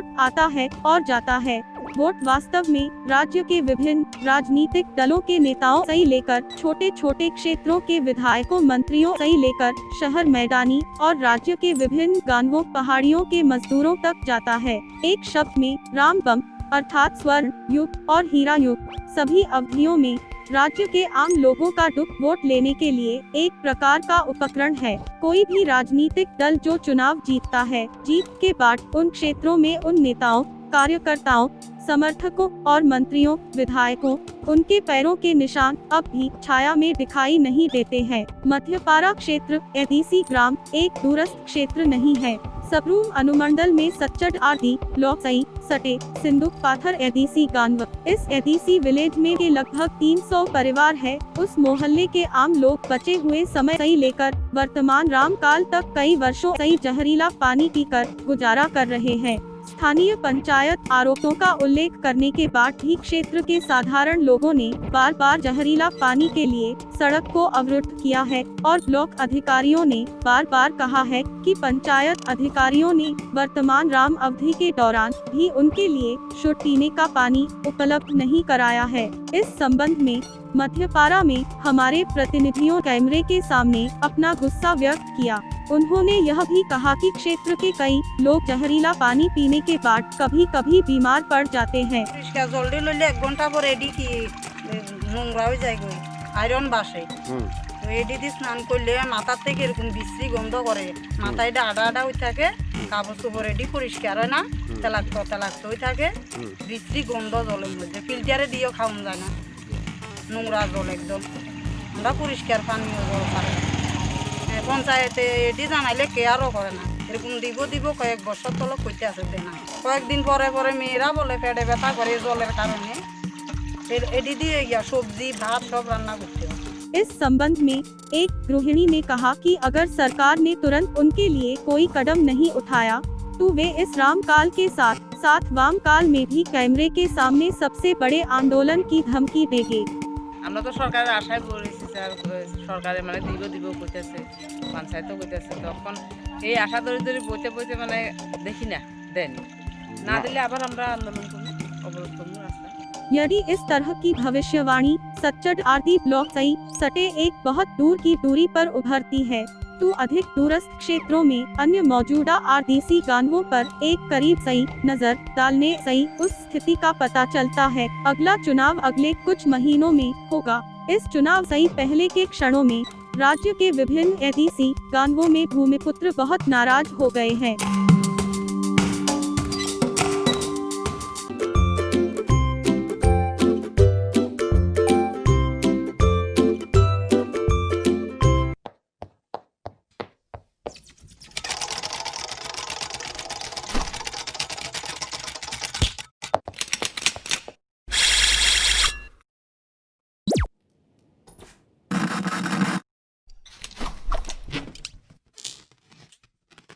Vote आता है और जाता है। वोट वास्तव में राज्य के विभिन्न राजनीतिक दलों के नेताओं से लेकर छोटे छोटे क्षेत्रों के विधायकों मंत्रियों से लेकर शहर मैदानी और राज्य के विभिन्न गांवों पहाड़ियों के मजदूरों तक जाता है। एक शब्द में रामबम अर्थात स्वर्ण युग और हीरा युग सभी अवधियों में राज्य के आम लोगों का दुख वोट लेने के लिए एक प्रकार का उपकरण है। कोई भी राजनीतिक दल जो चुनाव जीतता है, जीत के बाद उन क्षेत्रों में उन नेताओं, कार्यकर्ताओं, समर्थकों और मंत्रियों, विधायकों, उनके पैरों के निशान अब भी छाया में दिखाई नहीं देते हैं। मध्यपारा क्षेत्र एडीसी ग्राम एक दूरस्थ क्षेत्र नहीं है। सबरूम अनुमंडल में सच्चड़ आरदी, लौकसई, सटे, सिंधुक पाथर एडीसी गांव। इस एडीसी विलेज में के लगभग 300 परिवार है। उस मोहल्ले के आम लोग बचे हुए समय से लेकर वर्तमान रामकाल तक कई वर्षों से जहरीला पानी पीकर गुजारा कर रहे हैं। स्थानीय पंचायत आरोपों का उल्लेख करने के बाद भी क्षेत्र के साधारण लोगों ने बार बार जहरीला पानी के लिए सड़क को अवरुद्ध किया है और ब्लॉक अधिकारियों ने बार बार कहा है कि पंचायत अधिकारियों ने वर्तमान राम अवधि के दौरान भी उनके लिए शुद्ध पीने का पानी उपलब्ध नहीं कराया है। इस संबंध में मध्यपारा में हमारे प्रतिनिधियों कैमरे के सामने अपना गुस्सा व्यक्त किया। उन्होंने यह भी कहा कि क्षेत्र के कई लोग जहरीला पानी पीने के बाद कभी कभी बीमार पड़ जाते हैं। आयरन बासे तो एडी दी स्नान करले माथार থেকে এরকম বিশ্রী গন্ধ করে, মাথায় আডা আডা হয়ে থাকে, কাপড় চোপড় এডি পরিষ্কার হয় না, তেলাক্ত হয়ে থাকে, বিশ্রী গন্ধ জলের মধ্যে ফিল্টারে দিয়েও খাওয়া যায় না, নোংরা জল একদম। আমরা পরিষ্কার পানীয় জল পাই না। পঞ্চায়েতে এডি জানাইলে কেয়ারও করে না। এরকম দিব কয়েক বছর তলক কইতে আছে দেনা, কয়েকদিন পরে পরে মেয়েরা বলে পেটে ব্যথা করে জলের কারণে, फिर एडी दिए या सब्जी भात सब रान्ना करते हैं। इस संबंध में एक गृहिणी ने कहा कि अगर सरकार ने तुरंत उनके लिए कोई कदम नहीं उठाया तो वे इस रामकाल के साथ साथ वामकाल में भी कैमरे के सामने सबसे बड़े आंदोलन की धमकी देंगे। আমরা তো সরকারের আশায় পড়েছি স্যার, সরকারে মানে দিব কইতেছে, পঞ্চায়েতও কইতেছে, তখন এই আশা ধরে বইতে মানে দেখি না দেয়নি, না দিলে আবার আমরা আন্দোলন করব, অবরোধ করব রাস্তা। यदि इस तरह की भविष्यवाणी सच्चड़ आरदी ब्लॉक सही सटे एक बहुत दूर की दूरी पर उभरती है तो अधिक दूरस्थ क्षेत्रों में अन्य मौजूदा आरडीसी गांवों पर एक करीब सही नजर डालने सही उस स्थिति का पता चलता है। अगला चुनाव अगले कुछ महीनों में होगा। इस चुनाव सही पहले के क्षणों में राज्य के विभिन्न एडीसी गांवों में भूमिपुत्र बहुत नाराज हो गए हैं।